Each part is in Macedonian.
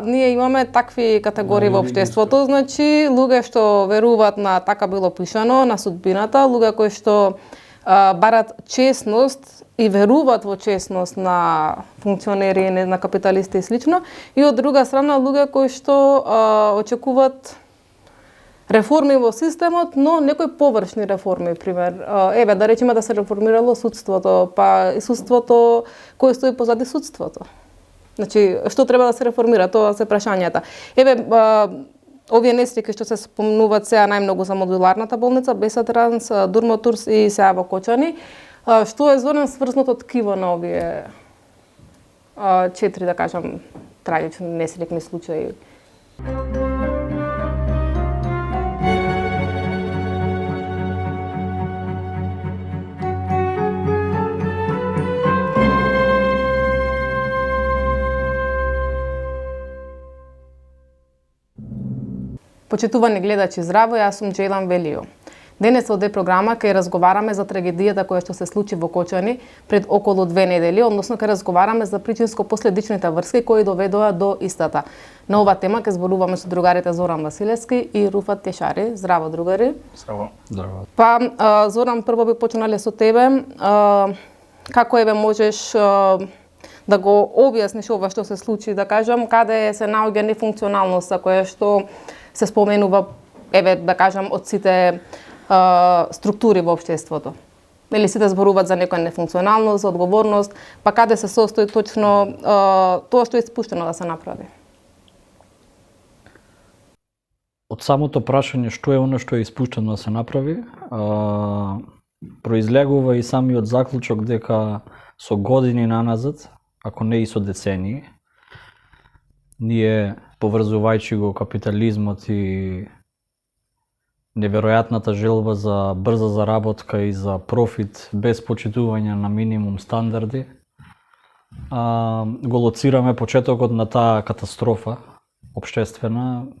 Ние имаме такви категории во општеството, значи луѓе што веруваат на така било пишано, на судбината, луѓе кои што барат честност и веруваат во честност на функционери, на капиталисти и слично, и од друга страна луѓе кои што очекуваат реформи во системот, но некои површни реформи, пример. Еве, да речеме да се реформирало судството, па и судството, кој стои позади судството. Значи, што треба да се реформира, тоа се прашањата. Еве, овие несреќи што се спомнуваат сега најмногу за модуларната болница, Бесатранс, Дурмотурс и сега во Кочани, што е Зоран сврзното ткиво на овие 4, да кажам, трагични несреќни случаи? Почитувани гледачи, здраво, јас сум Джейлан Велио. Денес од програма ќе разговараме за трагедијата која што се случи во Кочани пред околу 2 недели, односно ќе разговараме за причинско-последичните врски кои доведоа до истата. На ова тема ќе зборуваме со другарите Зоран Василевски и Руфат Тешари. Здраво, другари. Здраво. Здраво. Па, Зоран, прво би почнале со тебе. Како еве можеш да го објасниш ова што се случи, да кажам, каде се наоѓа нефункционалноста која што се споменува, еве, да кажам, од сите структури во општеството. Или сите зборуваат за некоја нефункционалност, за одговорност, па каде се состои точно тоа што е испуштено да се направи? Од самото прашање што е оно што е испуштено да се направи, произлегува и самиот заклучок дека со години наназад, ако не и со децении, ние, поврзувајќи го капитализмот и неверојатната желба за брза заработка и за профит без почитување на минимум стандарди, го лоцираме почетокот на таа катастрофа општествена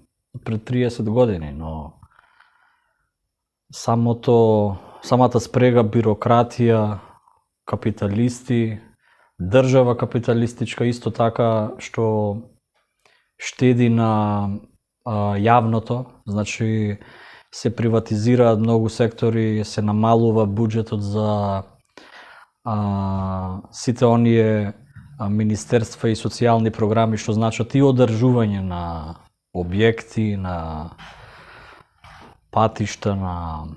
пред 30 години, но самата спрега бирократија, капиталисти, држава капиталистичка исто така што штеди на јавното, значи се приватизираат многу сектори, се намалува буџетот за сите оние министерства и социјални програми што значат и одржување на објекти, на патишта, на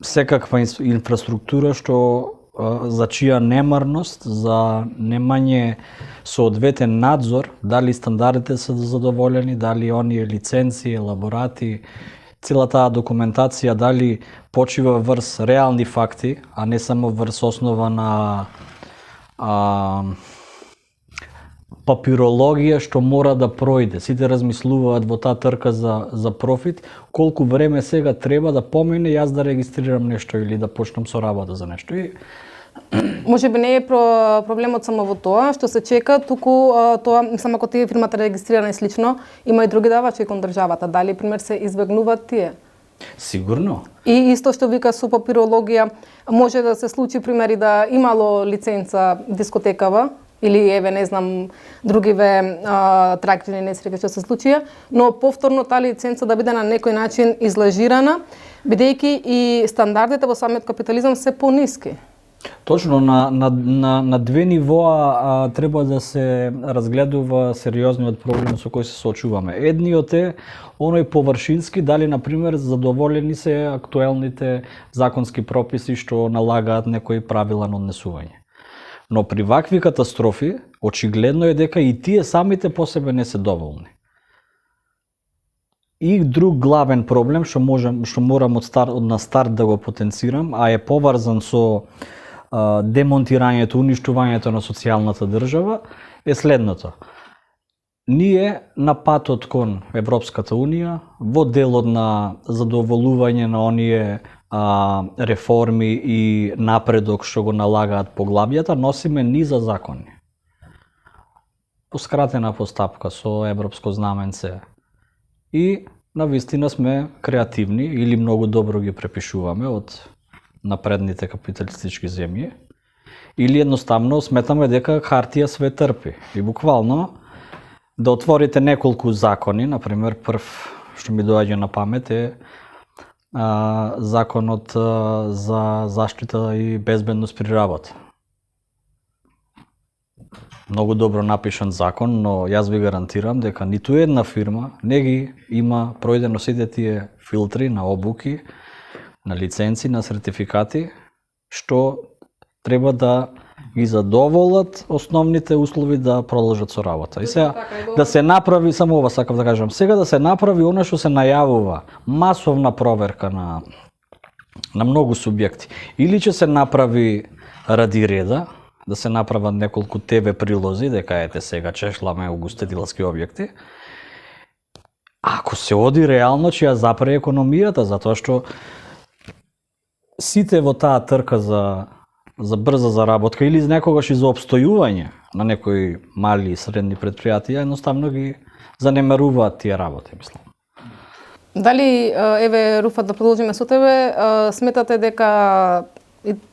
секаква инфраструктура што за чија немарност, за немање соодветен надзор, дали стандардите се задоволени, дали оние лиценци, елаборати, цела таа документација, дали почива врз реални факти, а не само врз основа на папирологија што мора да пројде. Сите размислуваат во таа трка за профит, колку време сега треба да помине јас да регистрирам нешто или да почнам со работа за нешто. Може би не е проблемот само во тоа што се чека, туку тоа само ако тие фирмата регистрирана и слично, има и други давачи кон државата. Дали пример се избегнуваат тие? Сигурно. И исто што вика со папирологија, може да се случи примери да имало лиценца дискотекава или еве не знам другиве трагични несреќи што се случија, но повторно таа лиценца да биде на некој начин излажирана, бидејќи и стандардите во самиот капитализам се пониски. Точно, на две нивоа треба да се разгледува сериозниот проблем со кој се соочуваме. Едниот е оној површински, дали, например, задоволени се актуелните законски прописи што налагаат некои правила на однесување. Но при вакви катастрофи, очигледно е дека и тие самите по себе не се доволни. И друг главен проблем што морам на старт да го потенцирам, а е поврзан со демонтирањето, уништувањето на социјалната држава, е следното. Ние на патот кон Европската Унија, во делот на задоволување на оние реформи и напредок што го налагаат поглавјата, носиме низа закони. По скратена постапка со европско знаменце. И навистина сме креативни или многу добро ги препишуваме од напредните капиталистички земји, или едноставно сметаме дека хартија све трпи. И буквално да отворите неколку закони, например, прв што ми доаѓа на памет е законот за заштита и безбедност при работа. Многу добро напишан закон, но јас ви гарантирам дека ниту една фирма не ги има пројдено сите тие филтри на обуки, на лиценци, на сертификати, што треба да ги задоволат основните услови да продолжат со работа. И сега да се направи, само ова сакав да кажам, сега да се направи она што се најавува, масовна проверка на многу субјекти. Или ќе се направи ради реда, да се направат неколку ТВ прилози, дека ете сега чешламе угостителски објекти. Ако се оди реално, ќе ја запре економијата, затоа што сите во таа трка за брза заработка или некогаш и за обстојување на некои мали и средни предпријатија, едноставно ги занемаруваат тие работи, мислам. Дали, еве, Руфат, да продолжиме со тебе, сметате дека,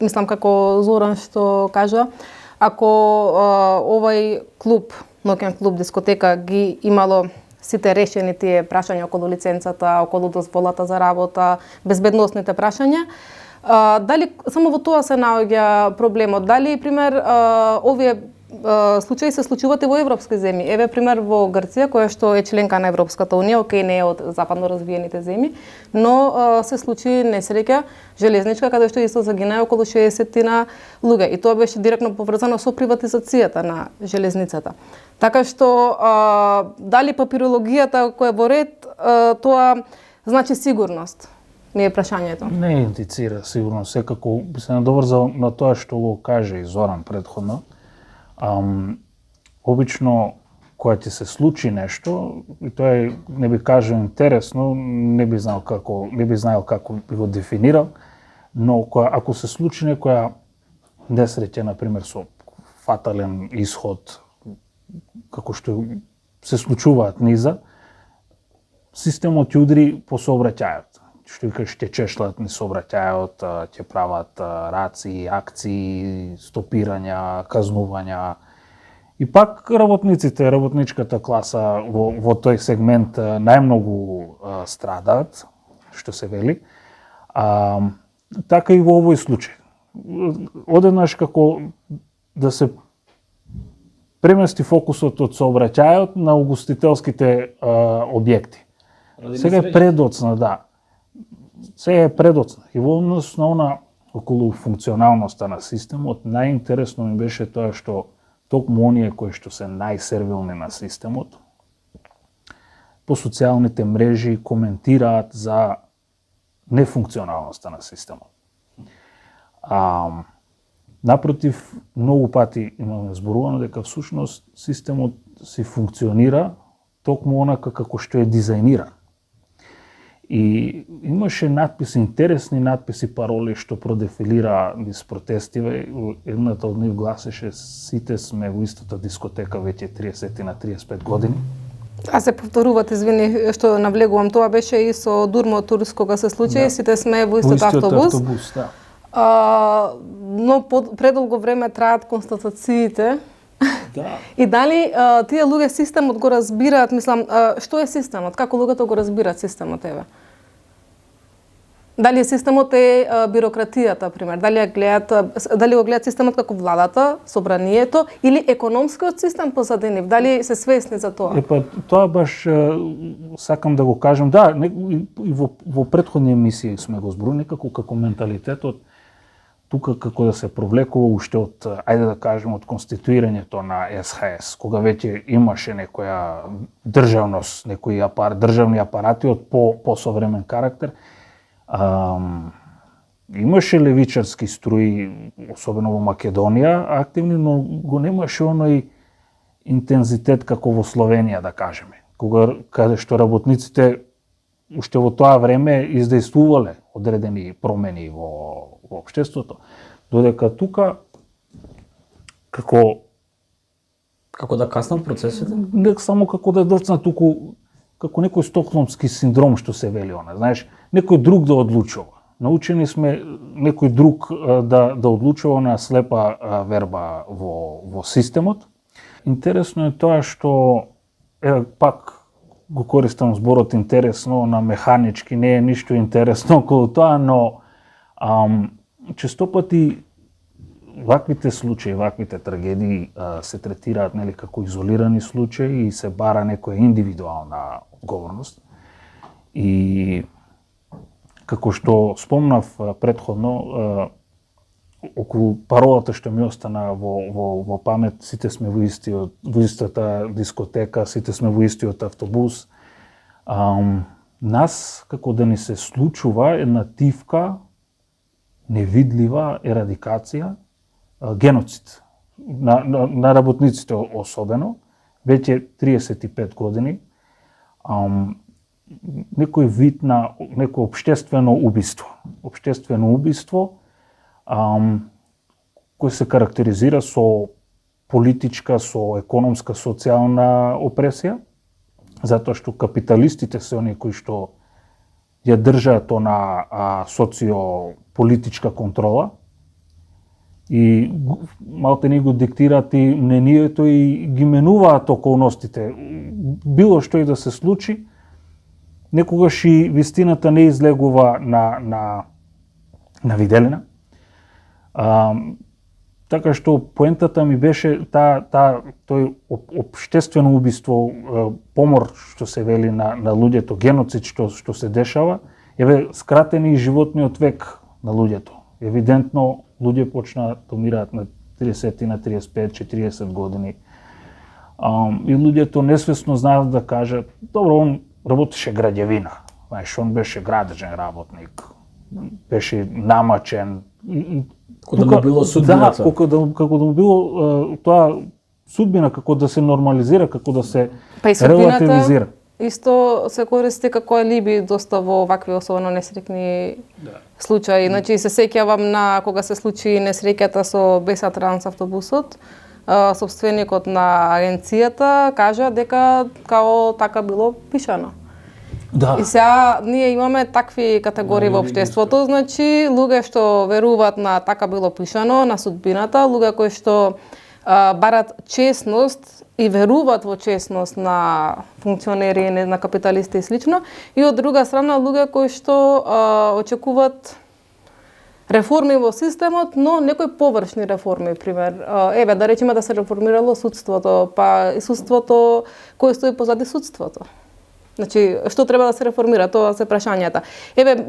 мислам како Зоран што кажа, ако овај клуб, ноќен клуб, дискотека ги имало сите решени тие прашања околу лиценцата, околу дозволата за работа, безбедносните прашања, дали само во тоа се наоѓа проблемот? Дали, пример, овие случаи се случуваат и во европски земји? Еве, пример, во Грција, која што е членка на Европската Унија, окей, не е од западно развиените земји, но се случи несреќа железничка, каде што исто загинаа околу 60 луѓе. И тоа беше директно поврзано со приватизацијата на железницата. Така што, дали папирологијата која е во ред, тоа значи сигурност? Не е прашањето. Не индицира сигурно, секако би се надоврзал на тоа што го каже и Зоран предходно. Обично кога ќе се случи нешто, и тоа е, не би кажал интересно, не би знаел како би го дефинирал, но ако се случи некоја несреќа, например со фатален исход, како што се случуваат низа, системот ќе удри по сообраќајот. Што викаш, ќе чешлат низ сообраќајот, ќе прават раци, акции, стопирања, казнувања. И пак работниците, работничката класа во тој сегмент најмногу страдаат, што се вели. Така и во овој случај. Одеднаш како да се премести фокусот од сообраќајот на угостителските објекти. Сега е предоцна, да. Сега е предоцна. И во однос на она околу функционалноста на системот, најинтересно ми беше тоа што токму оние кои што се најсервилни на системот, по социјалните мрежи коментираат за нефункционалноста на системот. Напротив, многу пати имаме зборувано дека всушност системот си функционира токму онака како што е дизајниран. И имаше надписи, интересни надписи, пароли што продефилира низ протестиве. Едната од нив гласеше: сите сме во истата дискотека веќе 30 на 35 години. А се повторуват, извини што навлегувам, тоа беше и со Дурмо Турс кога се случи, да. Сите сме во истот автобус. Да. Но предолго време траат констатациите. Да. И дали тие луѓе системот го разбираат, мислам, што е системот? Како луѓето го разбираат системот, еве? Дали системот е бирократијата, пример? Дали го гледаат системот како владата, собранието или економскиот систем позади нив? Дали се свесни за тоа? Тоа баш сакам да го кажам. Да, и во претходни емисии сме го зборували како менталитетот тука како да се провлекува уште од, ајде да кажем, од конституирањето на СХС, кога веќе имаше некоја државност, некои државни апарати од посовремен карактер. Имаше левичарски струи, особено во Македонија, активни, но го немаше оној интензитет како во Словенија, да кажеме, каде што работниците уште во тоа време издействувале одредени промени во општеството, додека тука како да каснат процесите? Не само како да доцнат, туку како некој стокхолмски синдром што се вели она, знаеш, некој друг да одлучува. Научени сме некој друг да одлучува на слепа верба во системот. Интересно е тоа што еве пак го користам зборот интересно, на механички, не е ништо интересно околу тоа, но често пати ваквите случаи, ваквите трагедии се третираат нели како изолирани случаи и се бара некоја индивидуална одговорност. И како што спомнав претходно, околу паролата што ми остана во памет, сите сме во истата дискотека, сите сме во истиот автобус. Нас како да ни се случува една тивка, невидлива ерадикација, геноцид на работниците особено, веќе 35 години, некој вид на некој општествено убиство, кој се карактеризира со политичка, со економска, социјална опресија, затоа што капиталистите се оние кои што ја држаат на социополитичка контрола и малте не го диктираат и мнението и ги менуваат околностите. Било што и да се случи, некогаш и вистината не излегува на виделина. Така што поентата ми беше тој општествено убиство, помор што се вели на луѓето, геноцид што се дешава, еве скратени животниот век на луѓето. Евидентно луѓе почнаа да умираат на 30, на 35, 40 години. И луѓето несвесно знаат да кажат, добро, он работеше граѓевина, знаеш, он беше градежен работник, беше намачен. Како да му било судбината. Да, како да му било тоа судбина, како да се нормализира, како да се релативизира. Исто се користи како алиби доста во вакви особено несреќни случаи. Значи се сеќавам на кога се случи несреќата со Беса Транс автобусот, собственикот на агенцијата кажа дека као така било пишано. Да. И сега ние имаме такви категории во општеството, значи луѓе што веруваат на така било пишано, на судбината, луѓе кои што барат честност и веруваат во честност на функционери, на капиталисти и слично, и од друга страна луѓе кои што очекуваат реформи во системот, но некои површни реформи, пример. Еве, да речеме да се реформирало судството, па и судството, кој стои позади судството. Значи, што треба да се реформира, тоа се прашањата. Еве,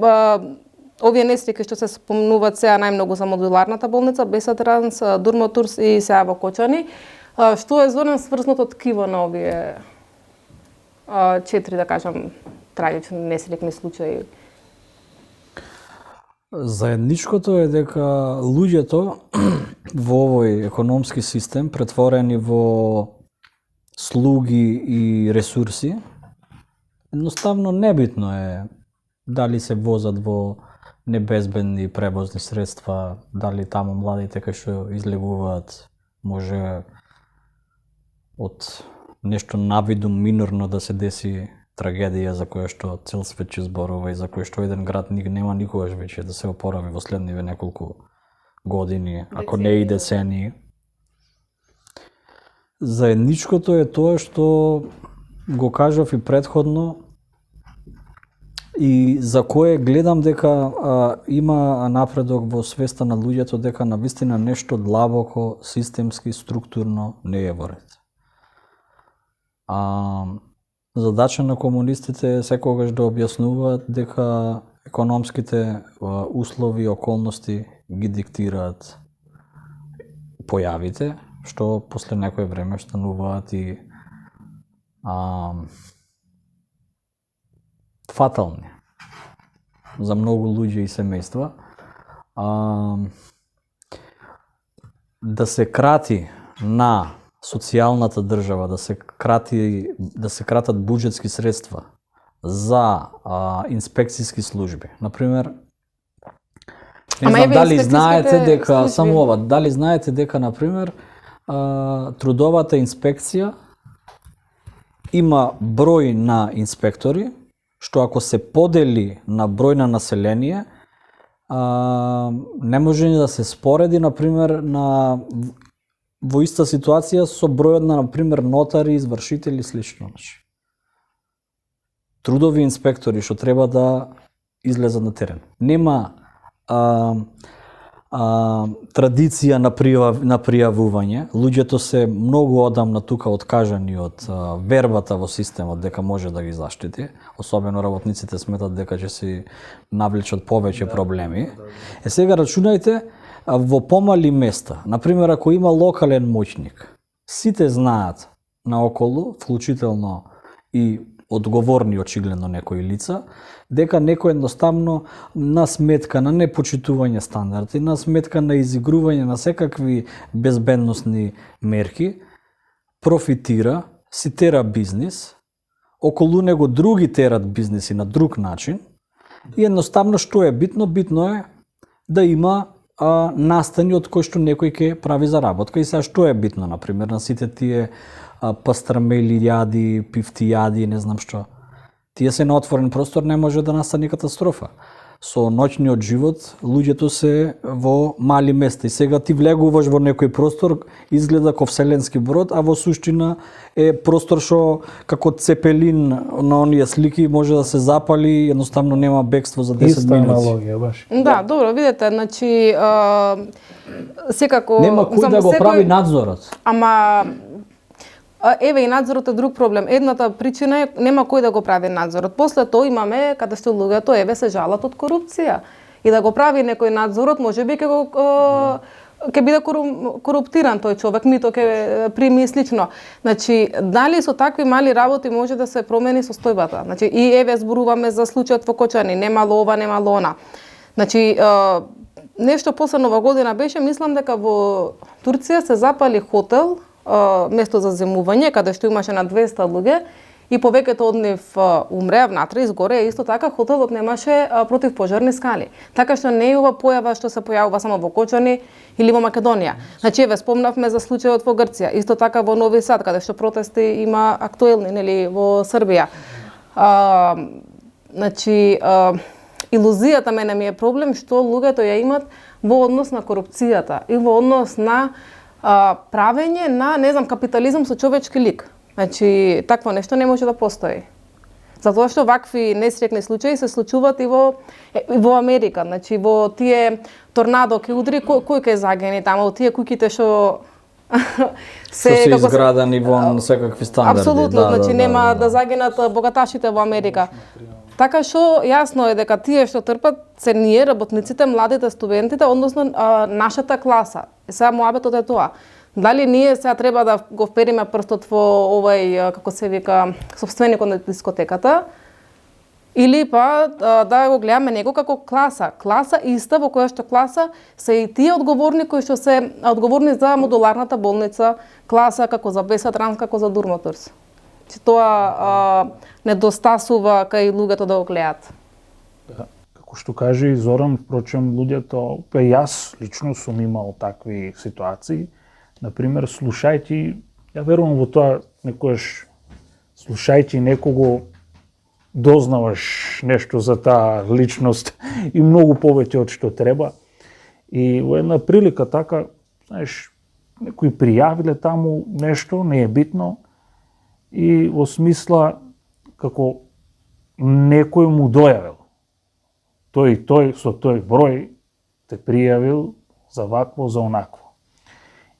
овие несреќи што се спомнуваат сега најмногу за модуларната болница, Беса Транс, Дурмотурс и сега во Кочани, што е зорен сврзното ткиво на овие 4, да кажам, трагични несреќни случаи? Заедничкото е дека луѓето во овој економски систем претворени во слуги и ресурси, едноставно небитно е дали се возат во небезбедни превозни средства, дали таму младите кои што излегуваат може од нешто навидум минорно да се деси трагедија за која што цел свет ќе зборува и за која што еден град нема никогаш веќе да се опорави во следниве неколку години, ако не и децении. Заедничкото е тоа што го кажав и претходно и за кое гледам дека има напредок во свеста на луѓето дека навистина нешто длабоко, системски, структурно не е во ред. Задача на комунистите е секогаш да објаснуваат дека економските услови и околности ги диктираат појавите, што после некој време стануваат и фатални за многу луѓе и семејства. Да се крати на социјалната држава, да се кратат буџетски средства за инспекцијски служби. Например, не знам дали знаете дека дали знаете дека например трудовата инспекција има број на инспектори, што ако се подели на број на население, не може ни да се спореди, например, на во иста ситуација со бројот на пример нотари, извршители и слично. Трудови инспектори што треба да излезат на терен. Нема традиција на пријавување. Луѓето се многу одамна тука откажани од вербата во системот дека може да ги заштити. Особено работниците сметат дека ќе се навлечат повеќе проблеми. Сега рачунајте во помали места. Например, ако има локален моќник, сите знаат наоколу, вклучително и одговорни очигледно некои лица, дека некој едноставно на сметка на непочитување стандарди, на сметка на изигрување на секакви безбедносни мерки, профитира, си тера бизнис, околу него други терат бизниси на друг начин и едноставно што е битно? Битно е да има настани од кој што некој ќе прави заработка. И сега што е битно, например, на сите тие пастрамели јади, пифти јади, не знам што. Тие се на отворен простор, не може да настане катастрофа. Со ноќниот живот, луѓето се во мали места и сега ти влегуваш во некој простор, изгледа како вселенски брод, а во суштина е простор што како цепелин на оние слики може да се запали, едноставно нема бегство за 10 Иста минути. аналогија, баш. Да, добро, видете, значи секако Нема кој да го прави надзорот. Ама еве и надзорот е друг проблем. Едната причина е нема кој да го прави надзорот. После тоа имаме каде што луѓето еве се жалат од корупција. И да го прави некој надзорот, можеби ќе биде коруптиран тој човек, мито ќе прими слично. Значи, дали со такви мали работи може да се промени состојбата? Значи, и еве зборуваме за случајот во Кочани, немало ова, немало она. Значи, нешто после Нова година беше, мислам дека во Турција се запали хотел, место за земување, каде што имаше на 200 луѓе и повеќето од нив умреа внатре, изгоре, исто така хотелот немаше противпожарни скали. Така што не е ова појава што се појавува само во Кочани или во Македонија. Значи, еве спомнавме за случајот во Грција, исто така во Нови Сад, каде што протести има актуелни, нели, во Србија. Значи, илузијата мене ми е проблем што луѓето ја имат во однос на корупцијата и во однос на правење на, не знам, капитализам со човечки лик. Значи, такво нешто не може да постои. Затоа што вакви несреќни случаи се случуваат и во Америка. Значи, во тие торнадо ќе удри, кој ќе загини таму, во тие куќите што се изградени во секакви стандарди. Апсолутно, значи нема да загинат богаташите во Америка. Така што јасно е дека тие што трпат се ние, работниците, младите, студентите, односно нашата класа. И сега муабетот е тоа. Дали ние сега треба да го впериме прстот во овај, како се вика, собственикот на дискотеката, или па да го гледаме него како класа. Класа иста, во која што класа се и тие одговорни кои што се одговорни за модуларната болница, класа како за Беса Транс, како за Дурмоторс. Че тоа недостасува кај луѓето да го гледаат. Да, како што каже и Зоран, впрочем, луѓето, па јас лично сум имал такви ситуации. Например, слушајќи, ја верувам во тоа, некојаш слушајќи некого дознаваш нешто за таа личност и многу повеќе од што треба. И во една прилика така, знаеш, некои пријавиле таму нешто, не е битно, и во смисла како некој му дојавил. Тој со тој број те пријавил за вакво, за онакво.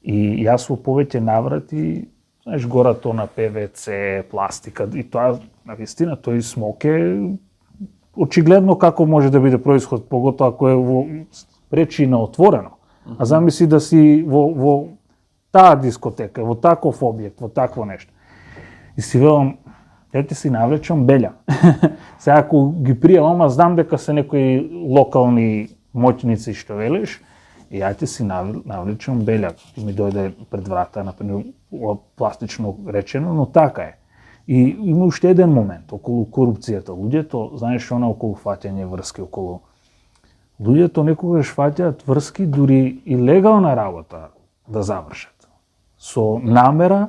И јас во повеќе наврати, знаеш, горато на ПВЦ, пластика, и тоа, навистина, тој смок е очигледно како може да биде происход, поготоа ако е во пречина отворено. А замисли да си во таа дискотека, во таков објект, во такво нешто. И си велам, ја ти си навлечам белја. Сега ако ги пријавам, знам дека се некои локални моќници што велиш, и ја ти си навлечам белја. Ти ми дојде пред врата, например, пластично речено, но така е. И има уште еден момент околу корупцијата. Луѓето, знаеш, она околу фаќање врски, околу... Луѓето некогаш фаќаат врски дури и легална работа да завршат. Со намера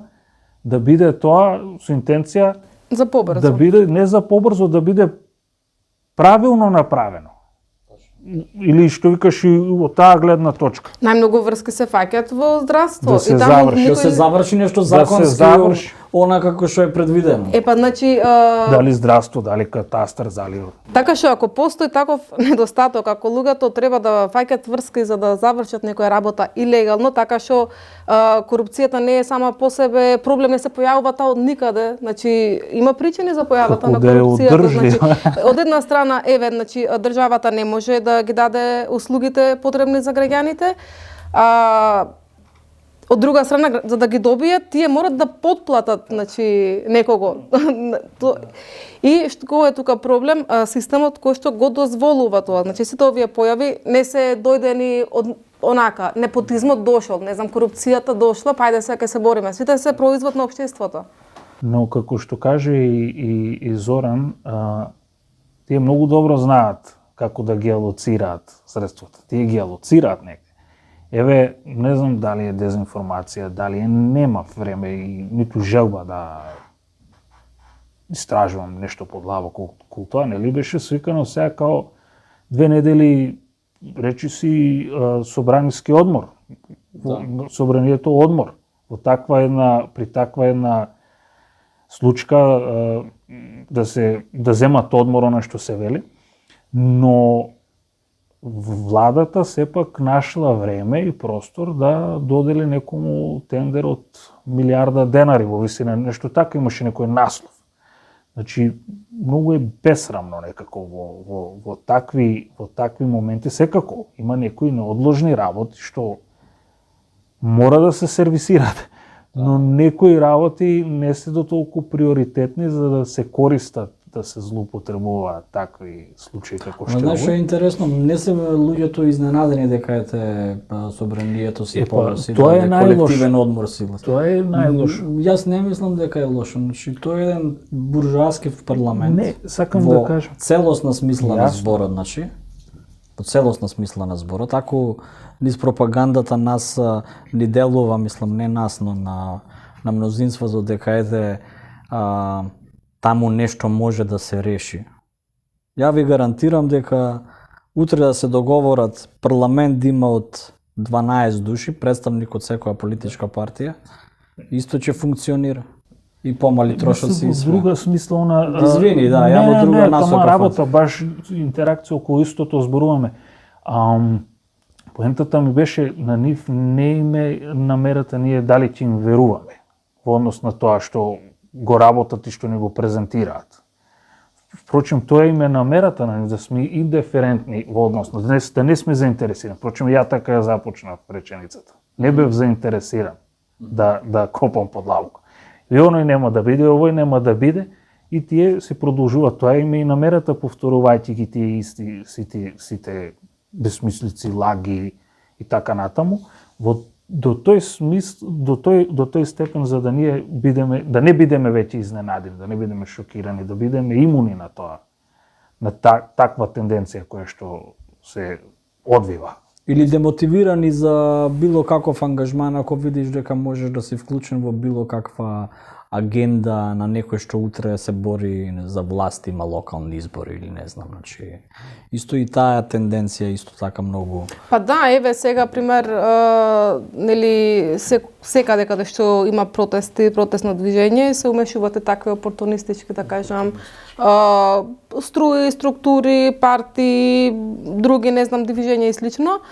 да биде тоа, со интенција За побрзо. да биде не за побрзо, да биде правилно направено. или што викаш и од таа гледна точка. Најмногу врски се фаќаат во здравство. Да се и таму заврши. Да се заврши нешто законски, заврши. она како што е предвидено. Па значи Дали здравство, дали катастар, дали... така што ако постои таков недостаток, ако луѓето треба да фаќаат врски за да завршат некоја работа илегално, така што корупцијата не е сама по себе проблем, не се појавува таа од никаде. Значи има причини за појавата на корупцијата. Значи од една страна значи државата не може да ги даде услугите потребни за граѓаните. Од друга страна, за да ги добијат, тие морат да потплатат, значи, некого. И кој е тука проблем? Системот кој што го дозволува тоа. Значи, сите овие појави не се дојдени од онака, непотизмот дошол, не знам, корупцијата дошла, па ајде сега ќе се бориме. Сите се производ на општеството. Но како што каже и Зоран, тие многу добро знаат како да ги алоцираат средствата. Тие ги алоцираат негде. Еве, не знам дали е дезинформација, дали нема време и ниту желба да истражувам нешто подлабоко околу тоа, нели беше свикано сега као 2 недели речи си собраниски одмор. Да. Собранието одмор. При таква една случка да земат одмор она што се вели, но владата сепак нашла време и простор да додели некому тендер од милиарда денари во висина, нешто така имаше некој наслов. Значи, многу е бесрамно некако во такви моменти. Секако има некои неодложни работи што мора да се сервисираат, но некои работи не се до толку приоритетни за да се користат, да се злоупотребуваат такви случаи како што е. Знаеш што е интересно, не се луѓето изненадени дека ете собранието си тоа е колективен одмор сила. Тоа е најлошо. Јас не мислам дека е лошо, значи тоа е еден буржоаски парламент. Не, сакам да кажам. Целосна смисла на зборот, значи. По целосна смисла на зборот, ако низ пропагандата нас ни делува, мислам, не нас, но на мнозинството дека ете таму нешто може да се реши. Ја ви гарантирам дека утре да се договорат парламент да има од 12 души, представник од секоја политичка партија, исто ќе функционира. И помали трошоци и све. Во друга смисловна... Извини, да, ја во друга насока. Не, работа, баш интеракција околу истото зборуваме. Поентата ми беше на нив не име намерата ние дали ќе им веруваме во однос на тоа што го работат и што ни го презентираат. Впрочем, тоа име намерата на нив да сме индиферентни во однос на да не сме заинтересирани. Впрочем, ја така ја започнав реченицата. Не бев заинтересиран да копам подлабоко. И оној нема да биде, овој нема да биде, и тие се продолжуваат. Тоа име и намерата, повторувајќи ги тие исти сите безсмислици, лаги и така натаму, до тој степен за да ние не бидеме веќе изненадени, да не бидеме шокирани, да бидеме имуни на тоа, на таква тенденција која што се одвива. Или демотивирани за било каков ангажман, ако видиш дека можеш да си вклучен во било каква агенда на некој што утре се бори за власт, има локални избори или не знам, значи исто и таа тенденција исто така многу. Па да, еве сега пример, нели секаде каде што има протести, протестно движење, се умешуваат такви опортунистички, да кажам, струи, структури, партии, други, не знам, движења и слично.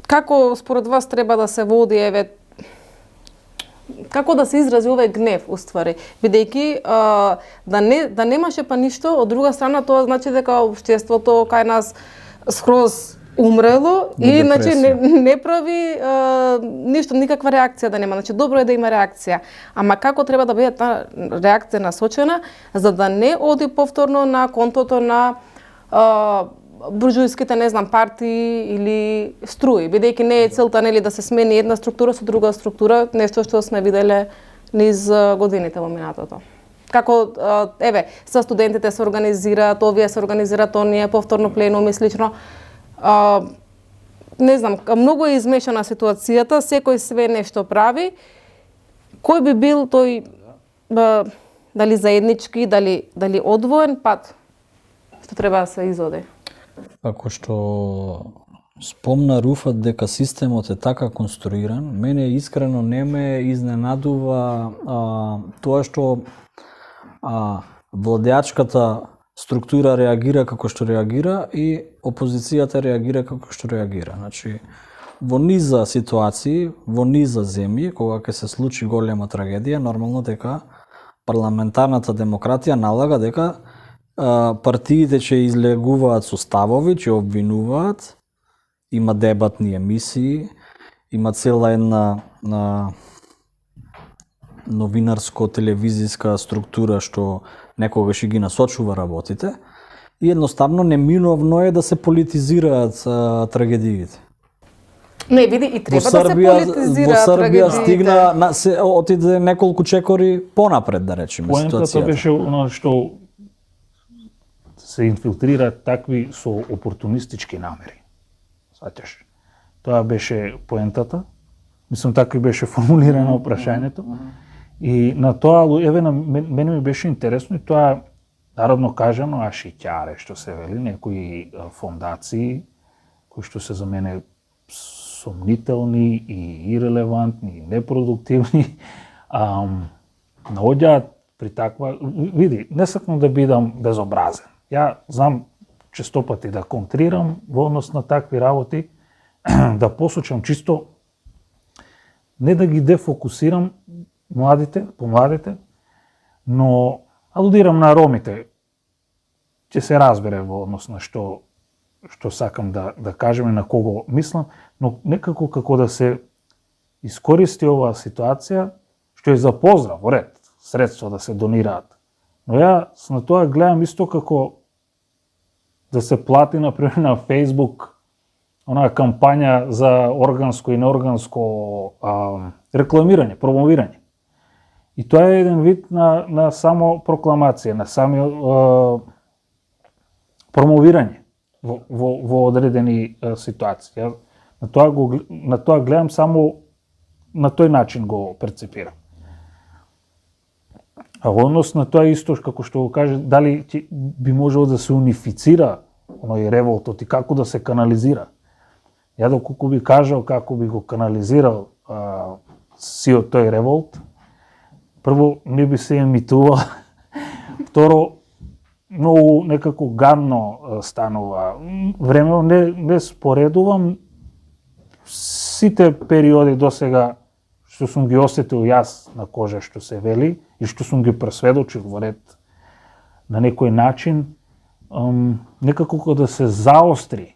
Како според вас треба да се води, еве, како да се изрази овој гнев, уствари, бидејќи да немаше па ништо, од друга страна тоа значи дека општеството кај нас скроз умрело и значи не прави ништо, никаква реакција да нема. Значи добро е да има реакција, ама како треба да биде таа реакција насочена за да не оди повторно на контото на буржујските, не знам, партии или струи, бидејќи не е целта, нели, да се смени една структура со друга структура, нешто што сме виделе низ годините во минатото. Како, еве, со студентите се организираат, овие се организираат, оние повторно пленуми и слично. Не знам, многу е измешана ситуацијата, секој све нешто прави. Кој би бил тој, дали заеднички, дали одвоен пат? што треба да се изоди? Како што спомна Руфат дека системот е така конструиран, мене искрено не ме изненадува тоа што владеачката структура реагира како што реагира и опозицијата реагира како што реагира. Значи, во низа ситуации, во низа земји, кога ќе се случи голема трагедија, нормално дека парламентарната демократија налага дека партиите ќе излегуваат со ставови, ќе обвинуваат, има дебатни емисии, има цела една новинарско-телевизиска структура што некогаш и ги насочува работите и едноставно неминовно е да се политизираат трагедиите. Не, види, и треба да се политизираат Во Србија трагедиите. стигна, отиде неколку чекори понапред, да речеме, Поентата ситуацијата. беше оно што се инфилтрираат такви со опортунистички намери. Сваќаш? Тоа беше поентата. Мислам, така и беше формулирано прашањето. И на тоа, еве, мене ми беше интересно и тоа народно кажано, а шиќаре, што се вели, некои фондации, кои што се за мене сомнителни и ирелевантни, и непродуктивни, наоѓаат при таква... Види, не сакам да бидам безобразен. Ја знам честопати да контрирам во однос на такви работи, да посочам чисто, не да ги дефокусирам помладите, но алудирам на ромите. Ќе се разбере во однос на што сакам да кажем и на кого мислам, но некако како да се искористи оваа ситуација, што е за поздрав, во ред, средства да се донираат. Но ја на тоа гледам исто како да се плати, например, на Facebook онаа кампања за органско и неорганско рекламирање, промовирање. И тоа е еден вид на само прокламација, на сами промовирање во одредени ситуации. На тоа гледам само на тој начин го перцепирам. А во однос на тоа исто како што го каже, дали би можело да се унифицира оној револтот и како да се канализира. Ја доколку би кажал како би го канализирал сиот тој револт, прво не би се емитувал, второ многу некако гадно станува. Времено не споредувам сите периоди досега што сум ги осетил јас на кожа што се вели и што сум ги пресведочил во ред на некој начин, некако да се заостри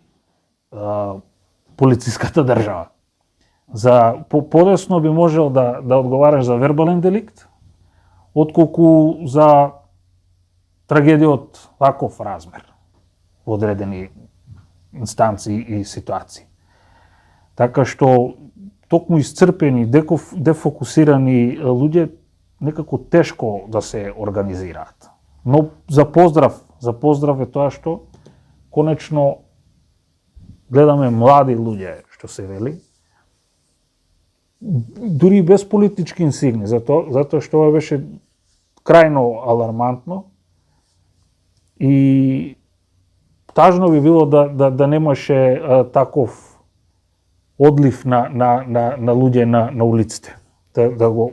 полициската држава. За подесно би можел да одговараш за вербален деликт, отколку за трагедија од ваков размер во одредени инстанции и ситуации. Така што токму исцрпени, дефокусирани луѓе некако тешко да се организираат. Но за поздрав е тоа што конечно гледаме млади луѓе, што се вели, дури без политички инсигни, затоа што ова беше крајно алармантно и тажно би било да немаше таков одлив на луѓе на улиците. Да го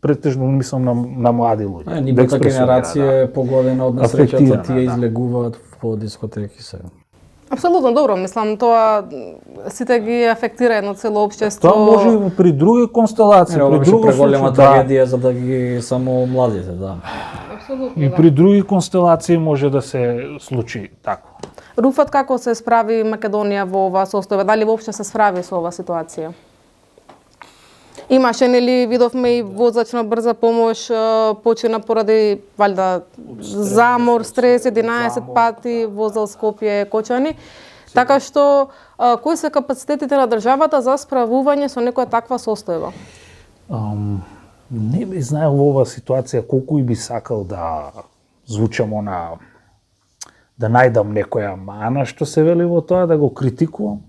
претежно мислам на млади луѓе. Нивната генерација е погодена од несреќата, тие излегуваат по дискотеки сега. Апсолутно добро, мислам тоа сите ги афектира едно цело општество. Тоа може и при други констелации, при друго преголема трагедија за да ги само младите, да. Апсолутно. И при други констелации може да се случи тако. Руфат, како се справи Македонија во оваа состојба? Дали воопшто се справи со оваа ситуација? Имаше, нели, видовме и возач на брза помош почина поради валјда замор, стрес 11 пати возел Скопје Кочани. Така што кои се капацитетите на државата за справување со некоја таква состојба? Не би знаел во оваа ситуација колку и би сакал да звучам да најдам некоја мана што се вели во тоа, да го критикувам.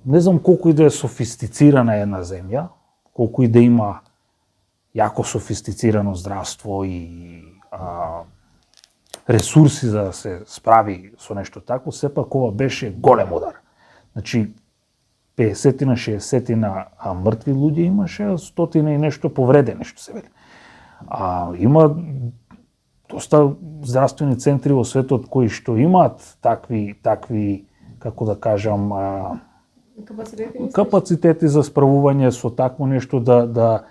Не знам колку и да е софистицирана една земја, колку и да има јако софистицирано здравство и ресурси за да се справи со нешто такво, сепак ова беше голем удар. Значи 50-тина, 60-тина мртви луѓе имаше, 100-тина и нешто повредени, што се вели. Има доста здравствени центри во светот кои што имаат такви како да кажам, капацитети за справување со такво нешто да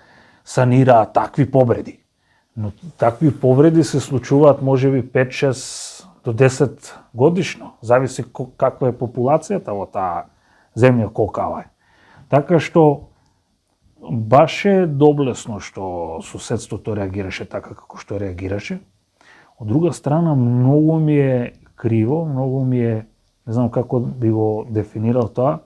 санираат такви повреди. Но такви повреди се случуваат можеби 5-6 до 10 годишно, зависи каква е популацијата во таа земја колкава е. Така што баш е доблесно што соседството реагираше така како што реагираше. Од друга страна, многу ми е криво, многу ми е, не знам како би го дефинирал тоа,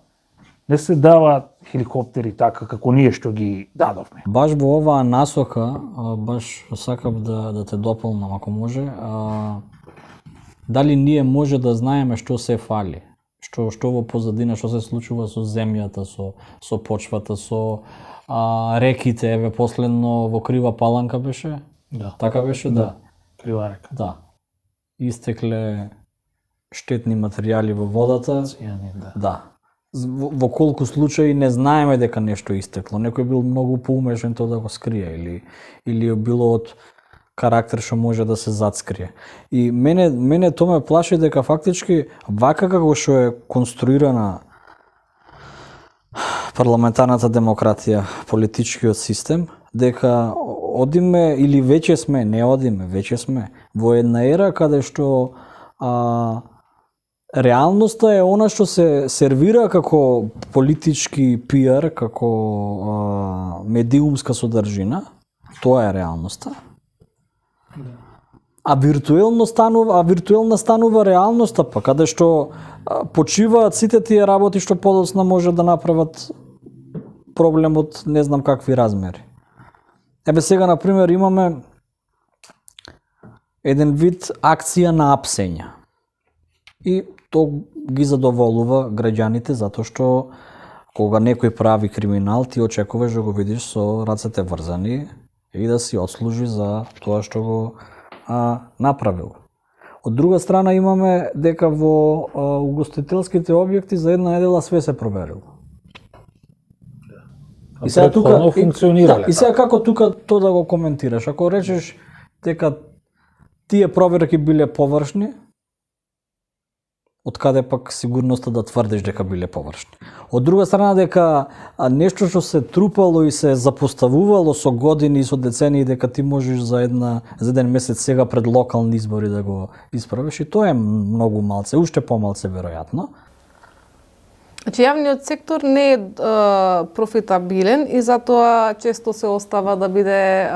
не се даваат хеликоптери така како ние што ги дадовме. Баш во оваа насока, баш сакав да те дополнам ако може, дали ние може да знаеме што се фали, што во позадина, што се случува со земјата, со почвата, со реките, еве последно во Крива Паланка беше? Да. Така беше, да. Крива река. Да. Истекле штетни материјали во водата. Да. Во колку случаи не знаеме дека нешто истекло. Некој бил многу поумешен тоа да го скрие или било од карактер што може да се затскрие. И мене тоа ме плаши дека фактички вака како што е конструирана парламентарната демократија, политичкиот систем, дека одиме или веќе сме во една ера каде што реалноста е она што се сервира како политички пиар, како медиумска содржина. Тоа е реалноста. А виртуелна станува реалноста, па каде што почиваат сите тие работи што подоцна може да направат проблем од не знам какви размери. Еве сега, например, имаме еден вид акција на апсење. И тоа ги задоволува граѓаните затоа што кога некој прави криминал, ти очекуваш да го видиш со рацете врзани и да си отслужи за тоа што го направил. Од друга страна имаме дека во угостителските објекти за една недела све се проверило. И сега тука функционирале. И сега како тука тоа да го коментираш? Ако речеш дека тие проверки биле површни, од каде пак сигурноста да тврдиш дека биле површни? Од друга страна дека нешто што се трупало и се запоставувало со години и со децении дека ти можеш за еден месец сега пред локални избори да го исправиш, и тоа е многу малце, уште помалце веројатно. Значи, јавниот сектор не е профитабилен и затоа често се остава да биде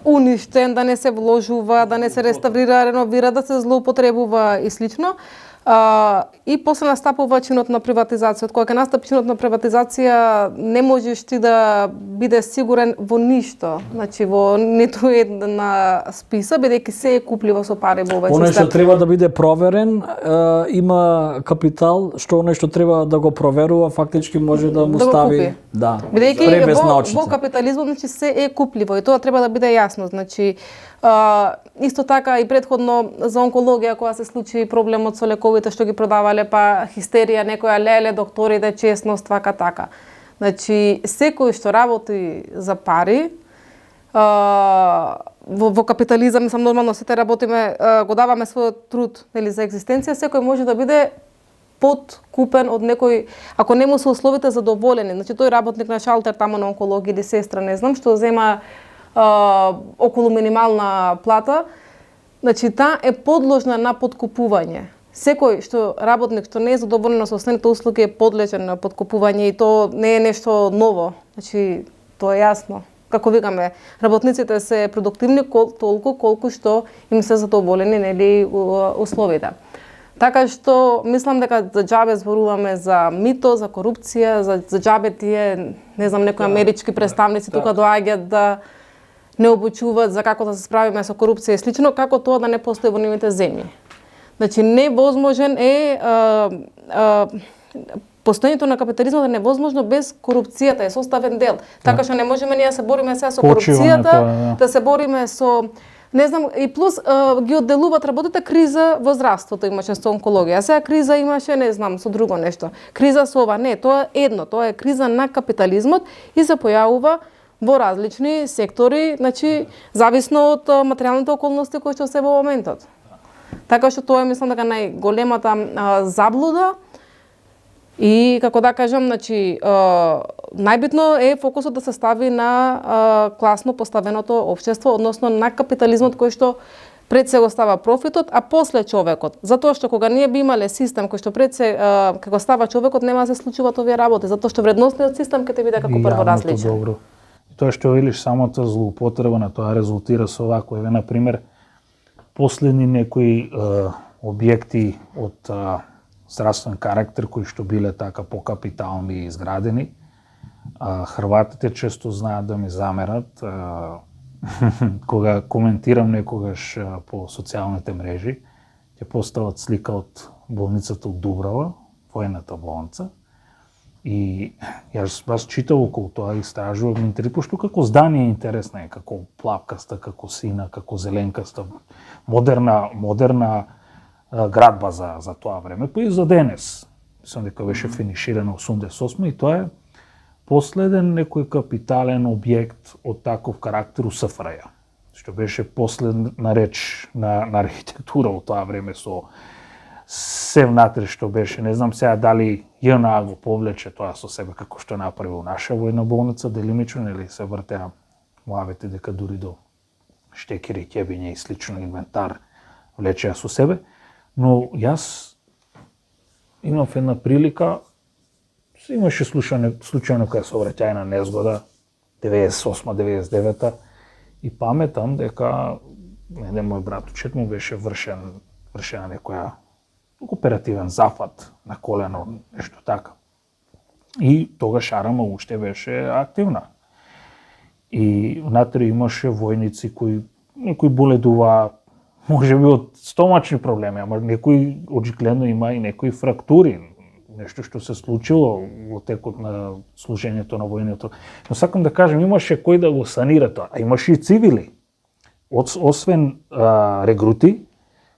уништен, да не се вложува, да не се реставрира, реновира, да се злоупотребува и слично. И после настапува чинот на приватизација. Кога ќе настапи чинот на приватизација, не можеш ти да биде сигурен во ништо. Значи, во ниту една списа, бидејќи се е купливо со пари во овој систем. Оној што треба да биде проверен, има капитал, што оној што треба да го проверува, фактички може да му стави пребес на очите. Во капитализмот, значи, се е купливо и тоа треба да биде јасно. Значи, исто така и предходно за онкологија, кога се случи проблемот со лековите што ги продавале, па хистерија, некоја леле, докторите, честност, вака така. Значи, секој што работи за пари, во капитализам, мислам, нормално сите работиме, го даваме својот труд, нели, за екзистенција, секој може да биде подкупен од некој, ако не му се условите задоволени. Значи, тој работник на шалтер тамо на онкологија или сестра, не знам, што зема околу минимална плата, значи таа е подложна на подкупување. Секој работник што не е задоволен со основните услуги е подлежен на подкупување и тоа не е нешто ново. Значи тоа е јасно. Како викаме, работниците се продуктивни толку колку што им се задоволени, нели, условите. Така што мислам дека за џабе зборуваме за мито, за корупција, за џабе тие, не знам, некои амерички представници тука доаѓаат да не обучуваат за како да се справиме со корупција и слично, како тоа да не постои во нивните земји. Значи, невозможен е постоењето на капитализмот е невозможно без корупцијата, е составен дел. Така што не можеме ние да се бориме сега со корупцијата, да се бориме со Не знам, и плюс ги одделуваат работите криза во здравството имаше со онкологија. Сега криза имаше, не знам, со друго нешто. Криза со ова, не, тоа е едно, тоа е криза на капитализмот и се појавува во различни сектори, значи зависно од материјалните околности кои што се во моментот. Така што тоа е, мислам, дека најголемата заблуда. И како да кажам, значи најбитно е фокусот да се стави на класно поставеното општество, односно на капитализмот кој што пред се го става профитот, а после човекот. Затоа што кога ние би имале систем кој што пред се како става човекот, нема да се случуваат овие работи, затоа што вредносниот систем ќе те биде како прво различен. Добро. Тоа што велиш, самата злоупотреба на тоа резултира со овако. Еве на пример последни некои објекти од здравствен карактер кои што биле така покапитални изградени. Хрватите често знаат да ми замерат кога коментирам некогаш по социјалните мрежи, ќе постават слика од болницата од Дубрава, војната болница. И јас читав околу тоа, истражував, ме интересува, пошто како здание е интересно, е како плавкаста, како сина, како зеленкаста, модерна градба за тоа време, па и за денес. Мислам дека беше финиширано 88 и тоа е последен некој капитален објект од таков карактер у СФРЈ, што беше последна реч на архитектура во тоа време со се внатре што беше. Не знам сега дали ЈНА го повлече тоа со себе како што направил наша војна болница, делимично, или се вртеа муавете дека дури до штекери, ќебиња и слично инвентар влечеа со себе. Но јас имав една прилика, имаше случајно која сообраќајна незгода, 98-99 и паметам дека еден мој братучет му беше вршена некоја оперативен зафат на колено, нешто така. И тогаш Арама уште беше активна. И внатре имаше војници кои некои боледуваа, може би од стомачни проблеми, ама некои очигледно има и некои фрактури, нешто што се случило во текот на служењето на војното. Но сакам да кажем, имаше кој да го санира тоа, а имаше и цивили. Освен регрути,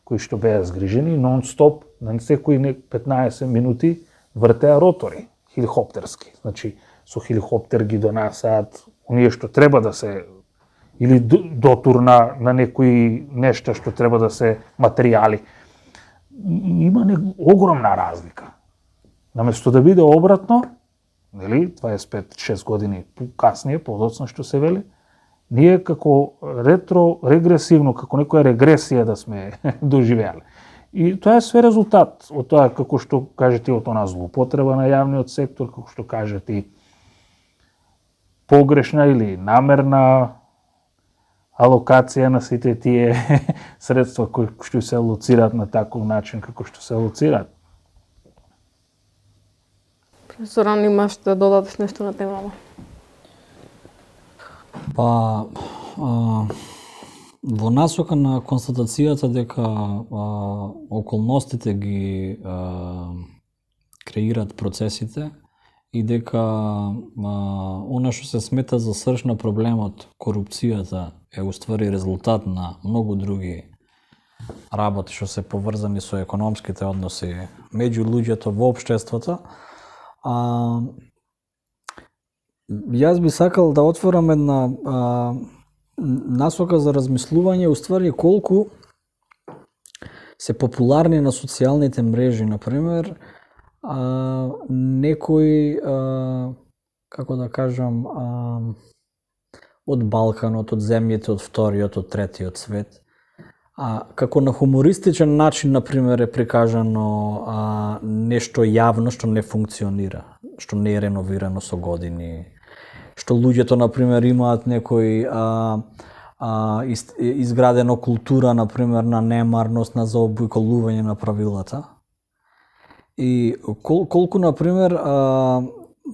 кои што беа згрижени, нон-стоп, на секои 15 минути вртеа ротори, хеликоптерски. Значи, со хеликоптер ги донасаат оние што треба да се, или дотур на некои нешта што треба да се материјали. Има огромна разлика. Наместо да биде обратно, нели, 25-6 години касније, подоцна што се вели, ние како регресивно, како некоја регресија да сме доживеале. И тоа е све резултат од тоа, како што кажете, од она злоупотреба на јавниот сектор, како што кажете, погрешна или намерна алокација на сите тие средства кои што се алоцираат на таков начин како што се алоцираат. Зоран, имаш да додадеш нешто на темава? Па, во насока на констатацијата дека околностите ги креираат процесите и дека она што се смета за срж на проблемот, корупцијата, е уствари резултат на многу други работи што се поврзани со економските односи меѓу луѓето во општеството. Јас би сакал да отворам една насока за размислување, уствари колку се популарни на социјалните мрежи, например, некои, како да кажам, од Балканот, од земјите од вториот, од третиот свет, како на хумористичен начин, например, е прикажано нешто јавно што не функционира, што не е реновирано со години, што луѓето, например, имаат некој изградена култура, например, на немарност, на заобиколување на правилата. И колку, например,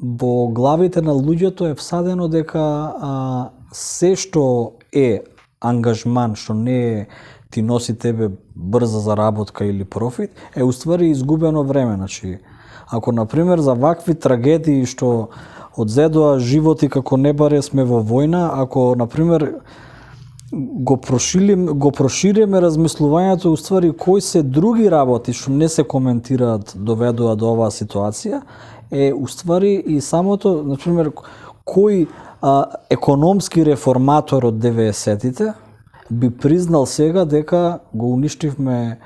во главите на луѓето е всадено дека се што е ангажман, што не е ти носи тебе брза заработка или профит, е уствари изгубено време. Значи, ако, например, за вакви трагедии што одзедоа животи како не баре сме во војна, ако, например, го прошириме размислувањето уствари кои се други работи што не се коментираат доведува до оваа ситуација, е уствари и самото, например, кој економски реформатор од 90-тите би признал сега дека го уништивме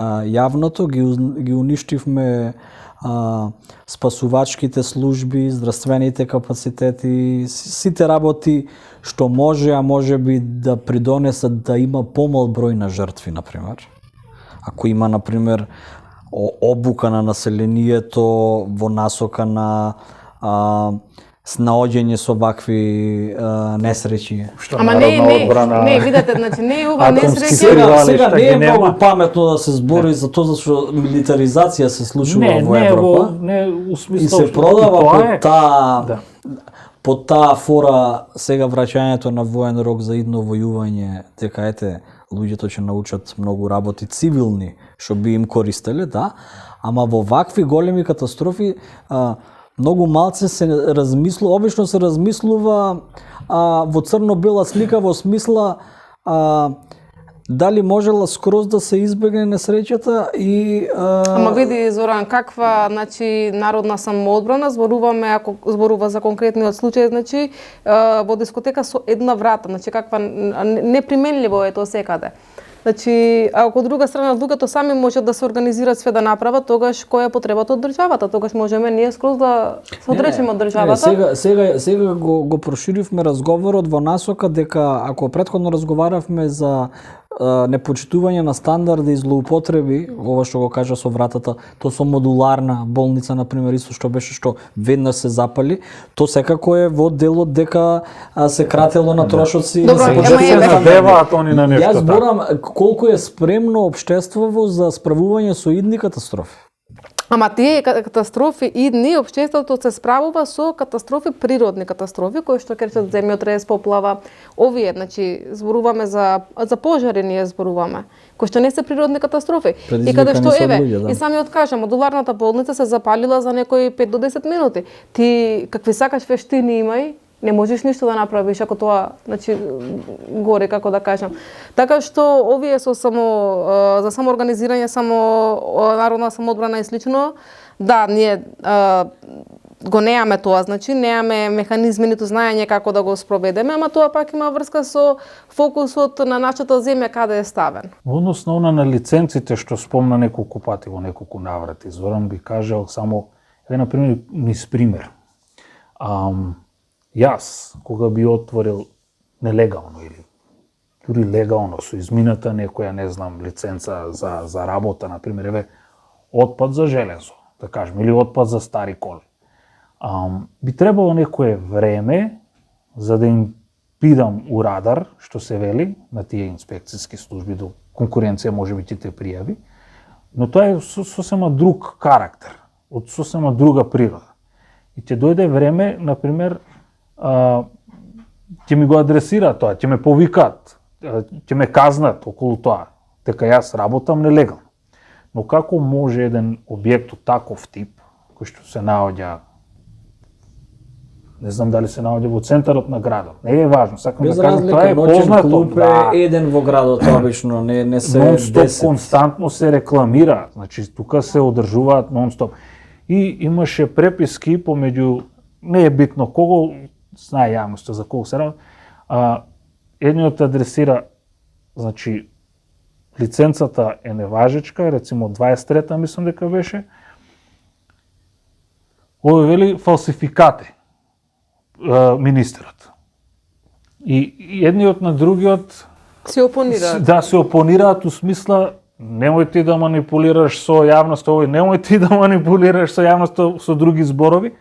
јавното, ги уништивме спасувачките служби, здравствените капацитети, сите работи што може би да придонесат да има помал број на жртви, например. Ако има, например, обука на населението во насока на снаоѓање со вакви несреќи. Ама не, видете, значи не е ова несреќа. Сега не е многу паметно да се збори за тоа зашто милитаризација се случува во Европа. Не, у смисло и се продава под таа фора сега враќањето на воен рок за идно војување, дека ете луѓето ќе научат многу работи цивилни што би им користеле, да, ама во вакви големи катастрофи многу малце се размислува, обично се размислува во црно-бела слика во смисла дали можела скроз да се избегне несреќата и Ама види, Зоран, каква, значи, народна самоодбрана, ако зборува за конкретниот случај, значи, во дискотека со една врата, значи, каква неприменливо е тоа секаде. Значи, ако од друга страна луѓето сами можат да се организираат све да направат, тогаш која е потребата од државата? Тогаш можеме ние скроз да се одречеме од државата. Сега го проширивме разговорот во насока дека ако претходно разговаравме за непочитување на стандарди и злоупотреби, ова што го кажа со вратата, то со модуларна болница, например, исто што беше што веднаш се запали, то секако е во делот дека се кратело на трошоци. се надеваат они на нешто. Јас зборам колку е спремно општеството за справување со идни катастрофи. Ама тие катастрофи идни, општеството се справува со катастрофи, природни катастрофи, кои што кречат земјотрес, поплава, овие, значи, зборуваме за пожари, ние зборуваме, кои што не се природни катастрофи. И каде што и самиот кажа, модуларната болница се запалила за некои 5 до 10 минути. Ти какви сакаш вештини имај, не можеш ништо да направиш ако тоа, значи, горе, како да кажам. Така што овие со за самоорганизирање, народна самоодбрана и слично, да, ние го неаме тоа, значи неаме механизми ниту знаење како да го спроведеме, ама тоа пак има врска со фокусот на нашата земја каде е ставен. Во однос на лиценците што спомна неколку пати во неколку наврати, Зоран би кажал само на пример низ пример. Јас, кога би отворил нелегално или дури легално со измината некоја, не знам, лиценца за работа, например, отпад за железо, да кажем, или отпад за стари коли. Би требало некое време за да им бидам у радар, што се вели, на тие инспекцијски служби, до конкуренција може би ќе те пријави, но тоа е сосема друг карактер, од сосема друга природа. И ќе дојде време, например, ќе ми го адресираат тоа, ќе ме повикаат, ќе ме казнат околу тоа, дека јас работам нелегално. Но како може еден објект од таков тип, кој што се наоѓа, не знам дали се наоѓа во центарот на градот, не е важно, сакам да кажам, тоа е познато. Клуб е еден во градот обично, не се нон-стоп константно се рекламира, значи тука се одржуваат нон-стоп. И имаше преписки помеѓу, не е битно кого, знае јавноста за кого се работи, едниот адресира, значи, лиценцата е неважечка, рецимо 23-та мислам дека беше, овој вели фалсификати министерот. И едниот на другиот се опонираат. Да, се опонираат у смисла немој ти да манипулираш со јавноста, овој немој ти да манипулираш со јавноста со други зборови.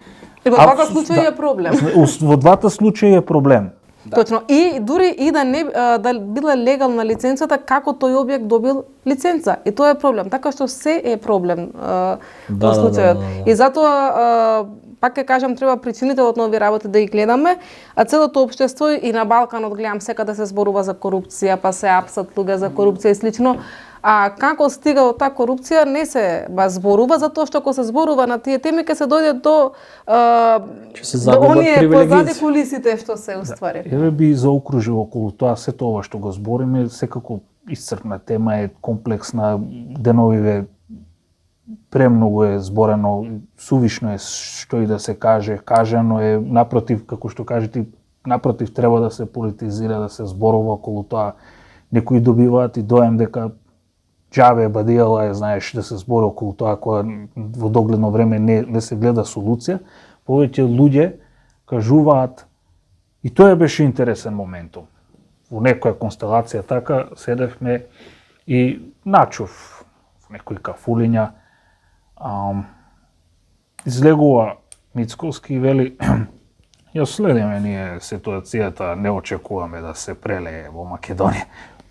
Во двата случаи е проблем. Во двата случаи е проблем. Да. Точно. И дури и да била легална лиценцата, како тој објект добил лиценца. И тоа е проблем. Така што се е проблем во случајот. И затоа пак ќе кажам, треба причините од нови работи да ги гледаме, а целото општество и на Балканот гледам секаде се зборува за корупција, па се апсат луѓе за корупција и слично. А како стига до таа корупција не се зборува, затоа што ако се зборува на тие теми ќе се дојде до оние позади кулисите што се уствари. Еве би заокружил околу тоа сето ова што го збориме, секако исцрпна тема е, комплексна, деновиве премногу е зборено, сувишно е што и да се каже, кажано е, напротив, како што кажете, напротив треба да се политизира, да се зборува околу тоа. Некои добиваат и доем дека џабе бадијала е, знаеш, да се збори околу тоа која во догледно време не се гледа солуција. Повеќе луѓе кажуваат, и тоа беше интересен моментум. Во некоја констелација така седевме и начув во некои кафулиња, излегува Мицковски и вели ја следиме ние ситуацијата, не очекуваме да се прелее во Македонија.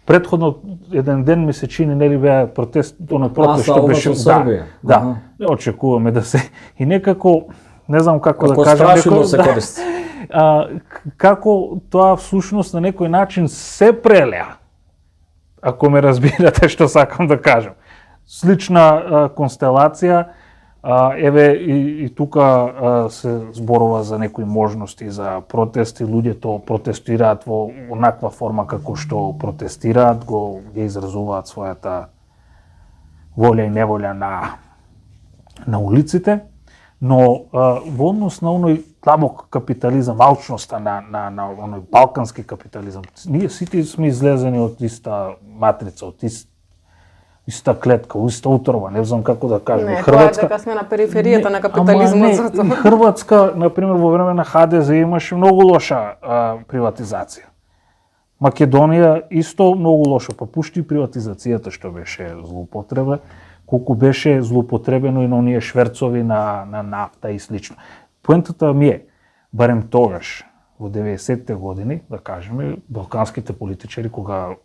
Предходно еден ден ми се чини нели беа протест што беше да, не очекуваме да се и некако не знам како да кажам, некој се користи. Како тоа всушност на некој начин се прелеа. Ако ме разбирате што сакам да кажам. Слична констелација, еве и тука се зборува за некои можности за протести, луѓето протестираат во онаква форма како што протестираат, го изразуваат својата волја и неволја на улиците, но во однос на оној длабок капитализам, алчноста на оној балкански капитализам, ние сите сме излезени од иста матрица, од иста клетка, иста утрова, не знам како да кажем. Не, Хрватска, тоа е дека сме на периферијата на капитализмот. Не, Хрватска, например, во време на ХДЗ имаше многу лоша приватизација. Македонија исто многу лошо, па пушти приватизацијата што беше злоупотреба, колку беше злоупотребено и на оние шверцови на нафта и слично. Поентата ми е, барем тогаш, во 90-те години, да кажеме, балканските политичари, кога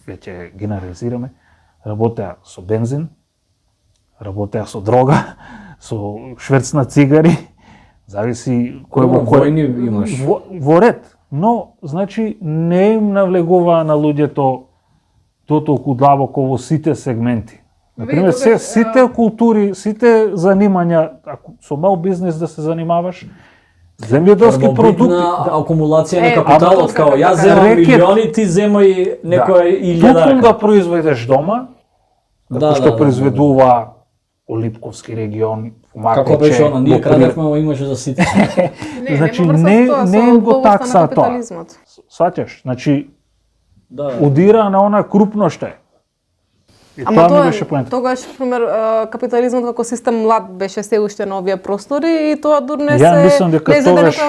веќе генерализираме, работеа со бензин, работеа со дрога, со шверц на цигари, зависи кој во војни имаш. Во ред, но значи не им навлегуваа на луѓето дотолку длабоко во сите сегменти. Например, сите култури, сите занимања, ако со мал бизнес да се занимаваш, земјоделски продукти, акумулација на капиталот, као јас земам милиони, ти земај некој илјадарка. Токму да произведеш дома, како што произведува Олипковски регион, Макече. Како беше она, ние крадевме, но имаше за сите. Значи не го такса тоа. Сваќаш, значи удира на она крупно што е. Ама тоа тогаш, пример, капитализмот како систем млад беше се уште на овие простори и тоа дур не се мислам дека тогаш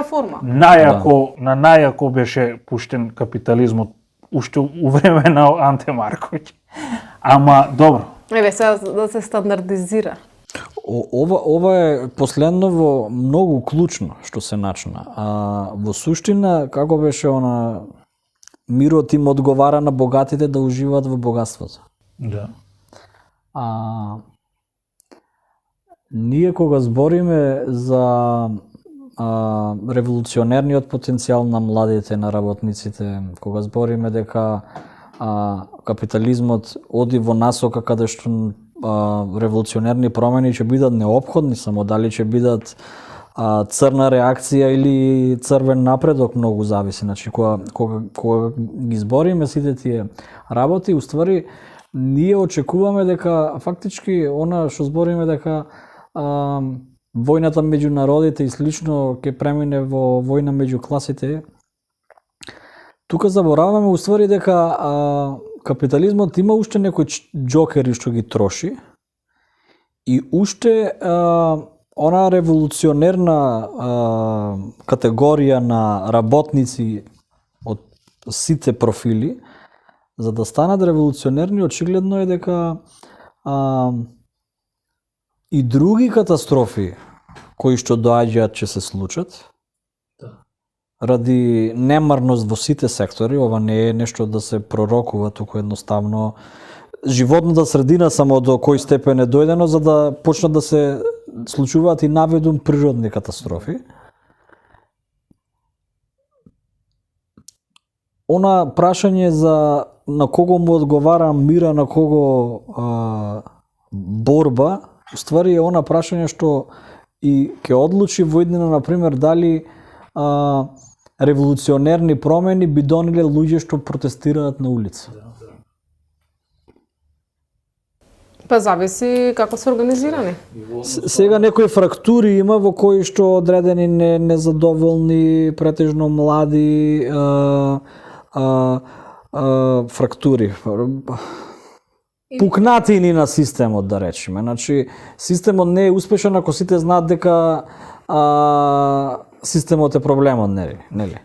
на најако беше пуштен капитализмот уште у време на Анте Марковиќ. Ама добро. Еве сега да се стандардизира. Ова е последново многу клучно што се начна. Во суштина како беше она мирот им одговара на богатите да уживаат во богатството. Да. Ние кога збориме за револуционерниот потенцијал на младите, на работниците, кога збориме дека капитализмот оди во насока каде што револуционерни промени ќе бидат неопходни, само дали ќе бидат црна реакција или црвен напредок, многу зависи. Значи, кога ги збориме сите тие работи, уствари ние очекуваме дека фактички она што збориме дека војната меѓу народите и слично ќе премине во војна меѓу класите. Тука забораваме уствари дека капитализмот има уште некои џокери што ги троши и уште она револуционерна категорија на работници од сите профили. За да станат револуционерни, очигледно е дека и други катастрофи кои што доаѓаат ќе се случат. Ради немарност во сите сектори, ова не е нешто да се пророкува, туку едноставно животната средина само до кој степен е дојдено за да почнат да се случуваат и наведум природни катастрофи. Она прашање за на кого му одговара мира, на кого борба, уствари е она прашање што и ќе одлучи во иднина, например, дали револуционерни промени би донеле луѓе што протестираат на улица. Па зависи како се организирани. Сега некои фрактури има во кои што одредени незадоволни, претежно млади фрактури. Пукнатини на системот, да речеме. Значи, системот не е успешен ако сите знаат дека системот е проблемот, нели?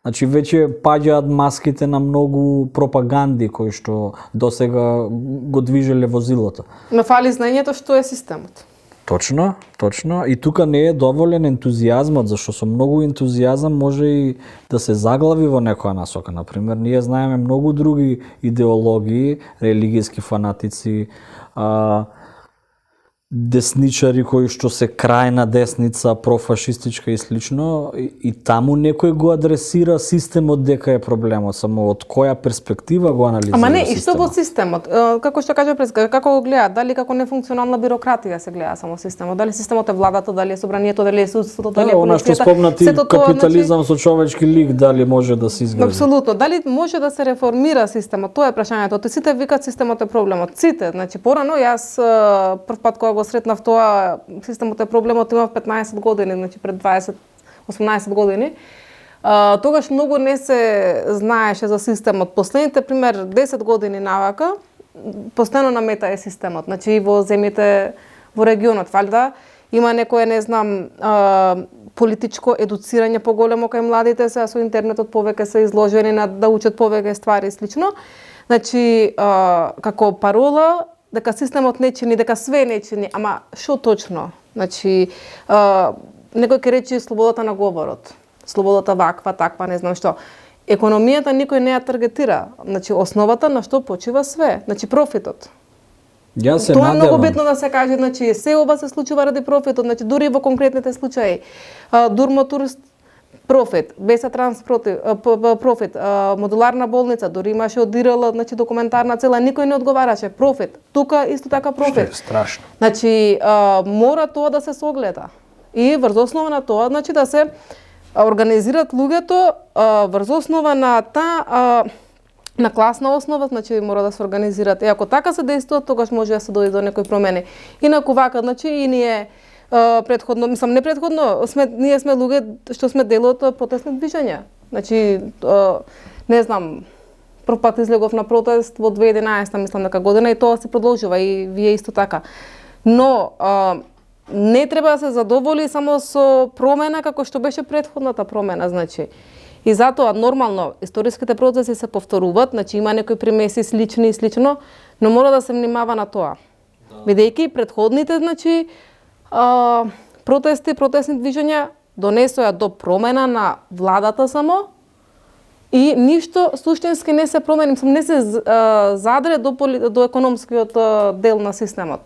Значи, веќе паѓаат маските на многу пропаганди кои што досега го движеле возилото. Но фали знаењето што е системот. Точно. И тука не е доволен ентузијазмот, зашто со многу ентузијазам може и да се заглави во некоја насока. Например, ние знаеме многу други идеологии, религијски фанатици, десничари кои што се крајна десница, профашистичка и слично, и таму некој го адресира системот дека е проблемот, само од која перспектива го анализира Ама не, системот. и што во системот? Како што кажа Преска, како го гледа? Дали како нефункционална бирократија се гледа само системот? Дали системот е владата, дали е собранието, дали е судството, дали е она што полицијата? спомнати Сето тоа, капитализам со човечки лик, дали може да се изгради? Апсолутно. Дали може да се реформира системот? Тоа е прашањето. Те сите викаат системот е проблемот. Сите. Значи, порано јас прв пат кога го сретнав тоа, системот е проблемот, имав 15 години, значи пред 18 години. Тогаш многу не се знаеше за системот. Последните, пример, 10 години навака, постојано на мета е системот. Значи, и во земјите, во регионот, валјда, има некое, не знам, политичко едуцирање поголемо кај младите, сега со интернетот повеќе се изложени на да учат повеќе ствари и слично. Значи, како парола, дека системот не чини, дека све не чини, ама што точно? Значи, некој ќе рече слободата на говорот, слободата ваква, таква, не знам што. Економијата никој не ја таргетира. Значи, основата на што почива све, значи профитот. Јас се Тоа е многу надевам. битно да се каже, значи се ова се случува ради профитот, значи дури во конкретните случаи. Дурмотурст профит, Беса Транс профит, модуларна болница, дури имаше од ДИРЛ, значи документарна цела, никој не одговараше, профит. Тука исто така Што е профит. страшно. Значи, мора тоа да се согледа. И врз основа на тоа, значи да се организираат луѓето врз основа на на класна основа, значи мора да се организираат. И ако така се действува, тогаш може да се дојде до некои промени. Инаку вака, значи и ние претходно, мислам не претходно, ние сме луѓе што сме дел од протестни движења. Значи, не знам, прв пат излегов на протест во 2011, мислам дека година, и тоа се продолжува и вие исто така. Но не треба да се задоволи само со промена како што беше претходната промена, значи. И затоа нормално историските процеси се повторуваат, значи има некои примеси слични и слично, но мора да се внимава на тоа. Бидејќи претходните, значи, протестни движења донесоа до промена на владата само и ништо суштински не се промени, не се задре до економскиот дел на системот.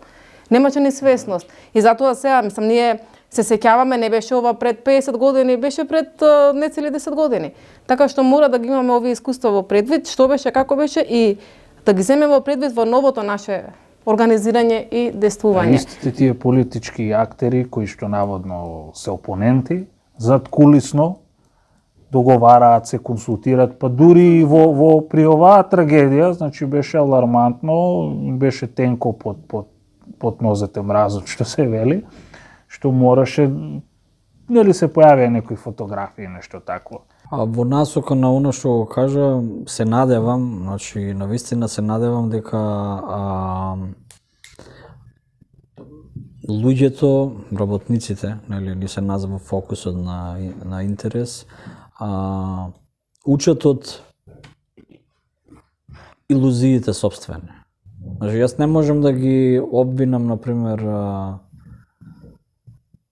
Немаше ни свесност. И затоа сега, ние се сеќаваме, не беше ова пред 50 години, беше пред нецели 10 години. Така што мора да ги имаме овие искуства во предвид, што беше, како беше и да ги земеме во предвид во новото наше организирање и действување. Истите тие политички актери кои што наводно се опоненти, задкулисно договараат, се консултираат, па дури и при оваа трагедија, значи беше алармантно, беше тенко под нозете мразот, што се вели, што мораше, нели се појавија некои фотографии, нешто такво. А во насока на оно што го кажа, се надевам, значи навистина се надевам дека луѓето, работниците, нели ни се назва фокусот на интерес, учат од илузиите сопствени. Значи јас не можам да ги обвинам, например,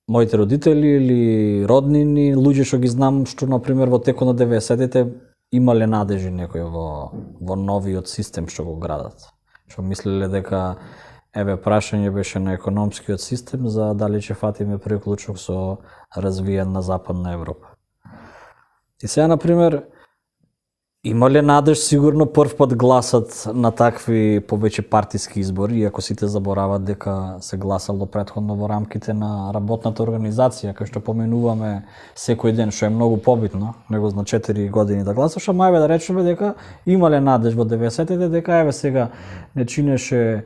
моите родители или роднини, луѓе што ги знам, што, например, во текот на 90-тите имале надежи некој во новиот систем што го градат. Што мислеле дека еве прашање беше на економскиот систем за дали ќе фатиме приклучок со развиен на Западна Европа. И сега, например, има ли надеж сигурно прв пат гласат на такви повеќе партиски избори, иако сите заборават дека се гласало претходно во рамките на работната организација, кај што поменуваме секој ден, што е многу побитно, него на 4 години да гласаш, ама еве да речеме дека имале надеж во 90-тите, дека еве сега не чинеше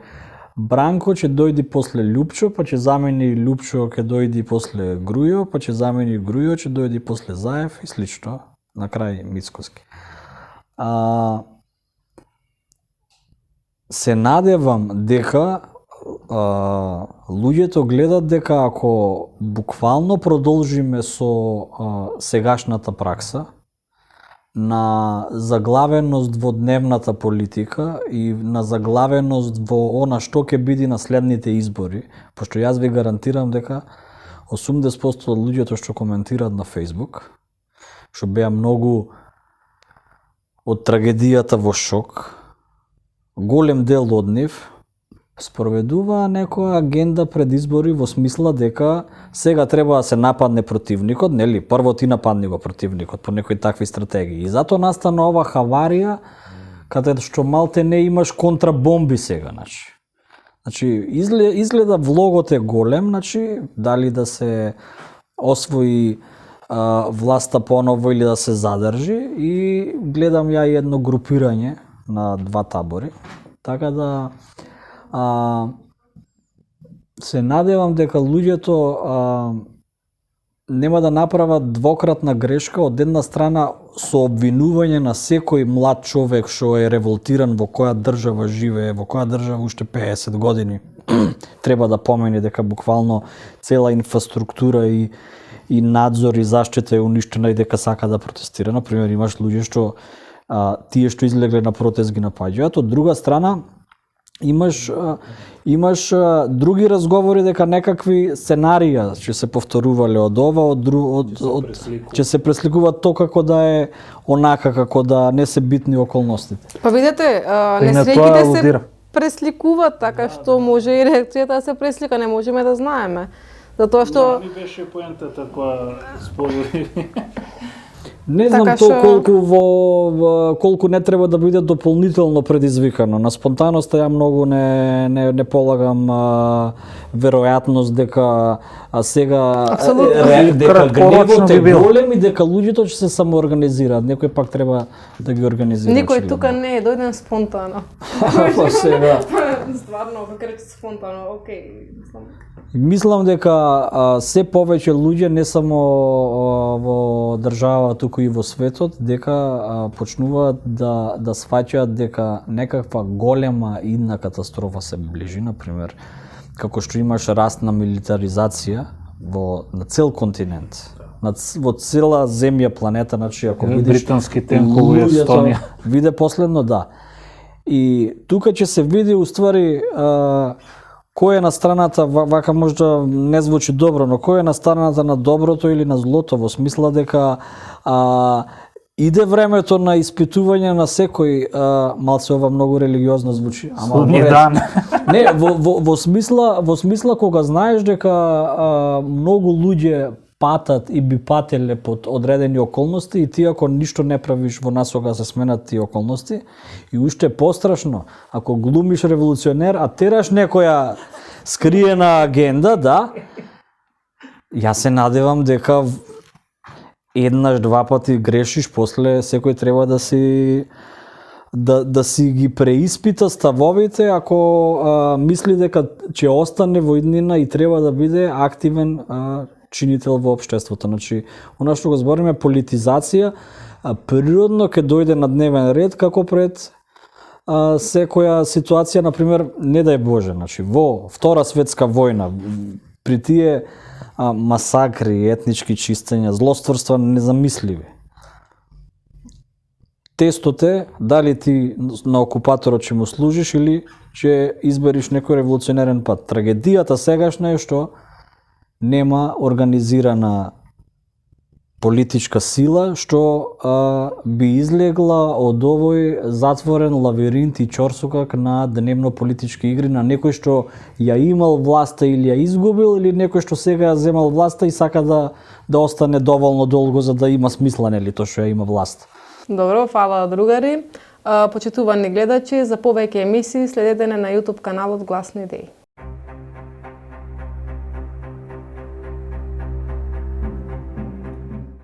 Бранко, ќе дојди после Лјупчо, па ќе замени Лјупчо, ќе дојди после Грујо, па ќе замени Грујо, ќе дојди после Заев и слично, на крај Мицкоски. Се надевам дека луѓето гледат дека ако буквално продолжиме со сегашната пракса на заглавеност во дневната политика и на заглавеност во она што ќе биде на следните избори, пошто јас ви гарантирам дека 80% од луѓето што коментираат на Facebook, што беа многу од трагедијата во шок, голем дел од нив спроведува некоја агенда пред избори во смисла дека сега треба да се нападне противникот, нели? Прво ти нападни го противникот по некои такви стратегии. И затоа настана ова хаварија каде што малте не имаш контрабомби сега, Значи изгледа влогот е голем, дали да се освои власта поново или да се задржи, и гледам ја едно групирање на два табори. Така да се надевам дека луѓето нема да направат двократна грешка, од една страна со обвинување на секој млад човек што е револтиран во која држава живее, во која држава уште 50 години треба да помени дека буквално цела инфраструктура и надзор и заштита е уништена и дека сака да протестира. Например, имаш луѓе што тие што излегле на протест ги напаѓаат. Од друга страна, имаш други разговори дека некакви сценарија ќе се повторувале од ова, ќе се пресликуваат тоа како да е онака, како да не се битни околностите. Па видете, несреќите се пресликуваат така што може и реакцијата да се преслика, не можеме да знаеме. Затоа што ми беше поентата која сподели. Не знам така тоа колку не треба да биде дополнително предизвикано. На спонтаноста ја многу не полагам веројатност дека сега дека гневот е голем и дека луѓето ќе се самоорганизираат. Некој пак треба да ги организира. Никој тука не е дојден спонтано. Па сега. Стварно, како рече спонтано, окей. Мислам дека се повеќе луѓе не само во држава, туку и во светот, дека почнуваат да сваќаат дека некаква голема идна катастрофа се ближи, например, како што имаш раст на милитаризација на цел континент, во цела земја, планета, значи ако видиш британски тенкови во Естонија, виде последно, да. И тука ќе се види уствари кој е на страната, вака можда не звучи добро, но кој е на страната на доброто или на злото, во смисла дека иде времето на испитување на секој, малце ова многу религиозно звучи, ама не, во смисла кога знаеш дека многу луѓе патат и би пателе под одредени околности и ти ако ништо не правиш во насока се сменат тие околности, и уште пострашно, ако глумиш револуционер, а тераш некоја скриена агенда, да, ја се надевам дека еднаш, два пати грешиш, после секој треба да си ги преиспита ставовите ако мисли дека ќе остане во иднина и треба да биде активен чинител во општеството. Значи, она што го збориме политизација, природно ќе дојде на дневен ред како пред секоја ситуација, например, не дај Боже, значи во Втора светска војна, при тие масакри, етнички чистења, злостварства незамисливи. Тестот е дали ти на окупаторот ќе му служиш или ќе избериш некој револуционерен пат. Трагедијата сегашна е што нема организирана политичка сила што би излегла од овој затворен лавиринт и чорсокак на дневно политички игри на некој што ја имал власта или ја изгубил, или некој што сега ја земал власта и сака да остане доволно долго за да има смисла, нели, тоа што ја има власт. Добро, фала другари. Почитувани гледачи, за повеќе емисии следете на YouTube каналот Гласни идеи.